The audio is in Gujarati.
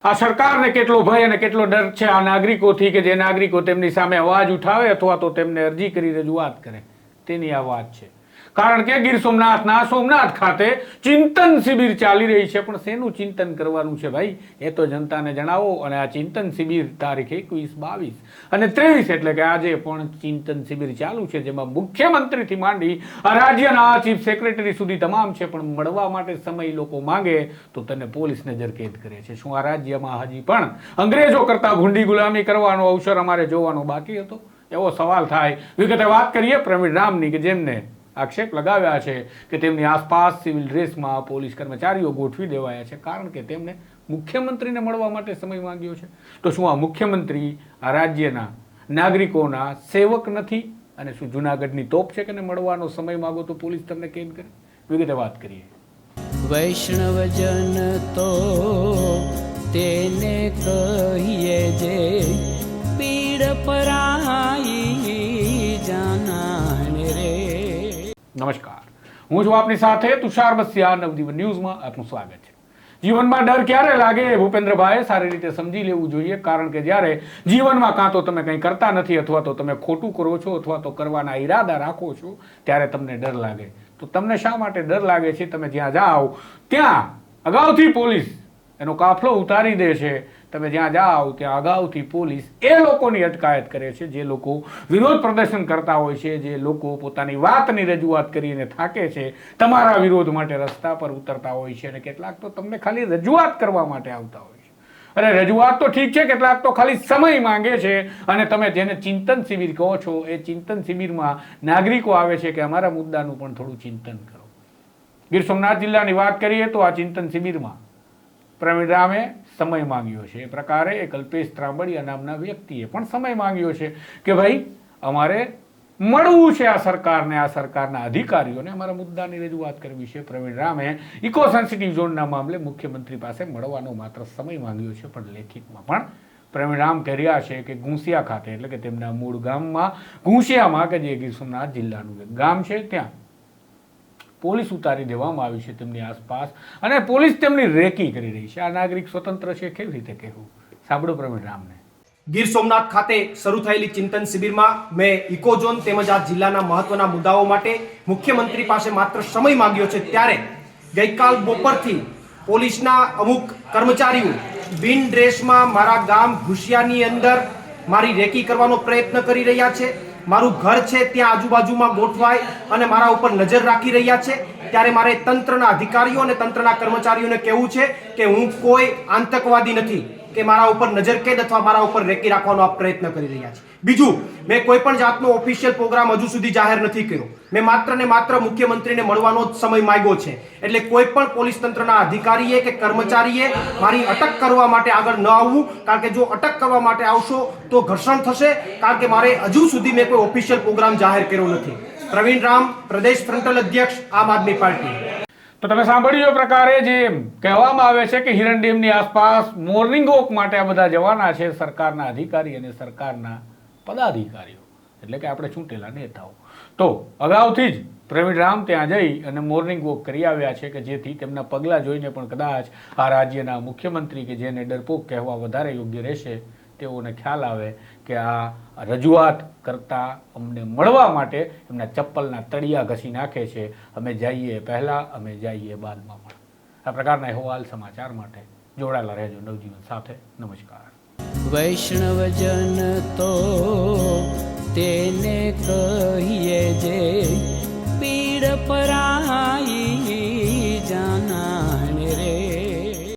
આ સરકારને કેટલો ભય અને કેટલો ડર છે આ નાગરિકોથી કે જે નાગરિકો તેમની સામે અવાજ ઉઠાવે અથવા તો તેમને અરજી કરી રજૂઆત કરે તેની આ વાત છે। કારણ કે ગીર સોમનાથના સોમનાથ ખાતે ચિંતન શિબિર ચાલી રહી છે, પણ શેનું ચિંતન કરવાનું છે ભાઈ એ તો જનતાને જણાવો। અને આ ચિંતન શિબિર તારીખ 21, 22 અને 23 એટલે કે આજે પણ ચિંતન શિબિર ચાલુ છે, જેમાં મુખ્યમંત્રીથી માંડી રાજ્યના ચીફ સેક્રેટરી સુધી તમામ છે, પણ મળવા માટે સમય લોકો માંગે તો તેને પોલીસ નજરકેદ કરે છે। શું આ રાજ્યમાં હજી પણ અંગ્રેજો કરતા ભૂંડી ગુલામી કરવાનો અવસર અમારે જોવાનો બાકી હતો? એવો સવાલ થાય। વિગતે વાત કરીએ પ્રવીણ રામની કે જેમને આક્ષેપ લગાવ્યા છે કે તેમની આસપાસ સિવિલ ડ્રેસમાં પોલીસ કર્મચારીઓ ગોઠવી દેવાયા છે કારણ કે તેમને મુખ્યમંત્રીને મળવા માટે સમય માંગ્યો છે। તો શું આ મુખ્યમંત્રી આ રાજ્યના નાગરિકોના સેવક નથી? અને શું જૂનાગઢની તોપ છે કે મળવાનો સમય માંગો તો પોલીસ તમને કેદ કરે? વિગતે વાત કરીએ। વૈષ્ણવજન તો તેને કહીએ જે પીડ પરાઈ જાનાને રે। નમસ્કાર, હું છું આપની સાથે તુષાર બસિયા। નવજીવન ન્યૂઝમાં આપનું સ્વાગત છે। જીવનમાં ડર ક્યારે લાગે એ ભૂપેન્દ્રભાઈએ સારી રીતે સમજી લેવું જોઈએ, કારણ કે જ્યારે જીવનમાં કાં તો તમે કંઈ કરતા નથી અથવા તો તમે ખોટું કરો છો અથવા તો કરવાના ઈરાદા રાખો છો ત્યારે તમને ડર લાગે। તો તમને શા માટે ડર લાગે છે? તમે જ્યાં જાઓ ત્યાં અગાઉથી પોલીસ એનો કાફલો ઉતારી દે છે। તમે જ્યાં જાઓ ત્યાં અગાઉથી પોલીસ એ લોકોની અટકાયત કરે છે જે લોકો વિરોધ પ્રદર્શન કરતા હોય છે, જે લોકો પોતાની વાતની રજૂઆત કરીને થાકે છે, તમારા વિરોધ માટે રસ્તા પર ઉતરતા હોય છે, અને કેટલાક તો તમને ખાલી રજૂઆત કરવા માટે આવતા હોય છે। અને રજૂઆત તો ઠીક છે, કેટલાક તો ખાલી સમય માંગે છે, અને તમે જેને ચિંતન શિબિર કહો છો એ ચિંતન શિબિરમાં નાગરિકો આવે છે કે અમારા મુદ્દાનું પણ થોડું ચિંતન કરો। ગીર સોમનાથ જિલ્લાની વાત કરીએ તો આ ચિંતન શિબિરમાં પ્રવીણ રામે સમય માંગ્યો છે। એ પ્રકારે એક અલ્પેશ ત્રાંબડિયા નામના વ્યક્તિએ પણ સમય માંગ્યો છે કે ભાઈ અમારે મળવું છે આ સરકારને, આ સરકારના અધિકારીઓને અમારા મુદ્દાની રજૂઆત કરવી છે। પ્રવીણ રામે ઇકો સેન્સિટિવ ઝોનના મામલે મુખ્યમંત્રી પાસે મળવાનો માત્ર સમય માંગ્યો છે, પણ લેખિતમાં પણ પ્રવીણ રામ કહી રહ્યા છે કે ઘુંસિયા ખાતે એટલે કે તેમના મૂળ ગામમાં ઘુંસિયામાં કે જે ગીર સોમનાથ જિલ્લાનું એક ગામ છે ત્યાં પોલીસ ઉતારી દેવામાં આવી છે તેમની આસપાસ, અને પોલીસ તેમની રેકી કરી રહી છે। આ નાગરિક સ્વતંત્ર છે, કેવી રીતે કહેવું? સાંભળો પ્રવીણ રામને। ગીર સોમનાથ ખાતે શરૂ થયેલી ચિંતન શિબિરમાં મેં ઇકો ઝોન તેમજ આ જિલ્લાના મહત્વના મુદ્દાઓ માટે મુખ્યમંત્રી પાસે માત્ર સમય માંગ્યો છે, ત્યારે ગઈકાલ બપોરથી પોલીસના અમુક કર્મચારીઓ બિન ડ્રેસમાં મારા ગામ ઘુસિયાની અંદર મારી રેકી કરવાનો પ્રયત્ન કરી રહ્યા છે। મારું ઘર છે ત્યાં આજુબાજુમાં ગોઠવાય અને મારા ઉપર નજર રાખી રહ્યા છે, ત્યારે મારે તંત્રના અધિકારીઓ અને તંત્રના કર્મચારીઓને કહેવું છે કે હું કોઈ આતંકવાદી નથી કે મારા ઉપર નજરકેદ અથવા મારા ઉપર રેકી રાખવાનો આ પ્રયત્ન કરી રહ્યા છે। બીજું, મેં કોઈ પણ જાતનો ઓફિશિયલ પ્રોગ્રામ હજુ સુધી જાહેર નથી કર્યો। મેં માત્ર ને માત્ર મુખ્યમંત્રીને મળવાનો જ સમય માંગ્યો છે, એટલે કોઈ પણ પોલીસ તંત્રના અધિકારીએ કે કર્મચારીએ મારી અટક કરવા માટે આગળ ન આવવું, કારણ કે જો અટક કરવા માટે આવશો તો ઘર્ષણ થશે, કારણ કે મારે હજુ સુધી મેં કોઈ ઓફિશિયલ પ્રોગ્રામ જાહેર કર્યો નથી। પ્રવીણ રામ, પ્રદેશ ફ્રન્ટલ અધ્યક્ષ, આમ આદમી પાર્ટી। તો તમે સાંભળ્યું એ પ્રકારે જે કહેવામાં આવે છે કે હિરણ ડેમની આસપાસ મોર્નિંગ વોક માટે આ બધા જવાના છે સરકારના અધિકારી અને સરકારના પદાધિકારીઓ, એટલે કે આપણે ચૂંટેલા નેતાઓ। તો અગાઉથી જ પ્રવીણ રામ ત્યાં જઈ અને મોર્નિંગ વોક કરી આવ્યા છે કે જેથી તેમના પગલાં જોઈને પણ કદાચ આ રાજ્યના મુખ્યમંત્રી કે જેને ડરપોક કહેવા વધારે યોગ્ય રહેશે તેઓને ખ્યાલ આવે કે આ રજૂઆત કરતા અમને મળવા માટે એમના ચપ્પલના તળિયા ઘસી નાખે છે। અમે જઈએ પહેલાં, અમે જઈએ બાદમાં પણ। આ પ્રકારના અહેવાલ સમાચાર માટે જોડાયેલા રહેજો નવજીવન સાથે। નમસ્કાર। વૈષ્ણવજન તો તેને કહીએ જે પીડ પરાઈ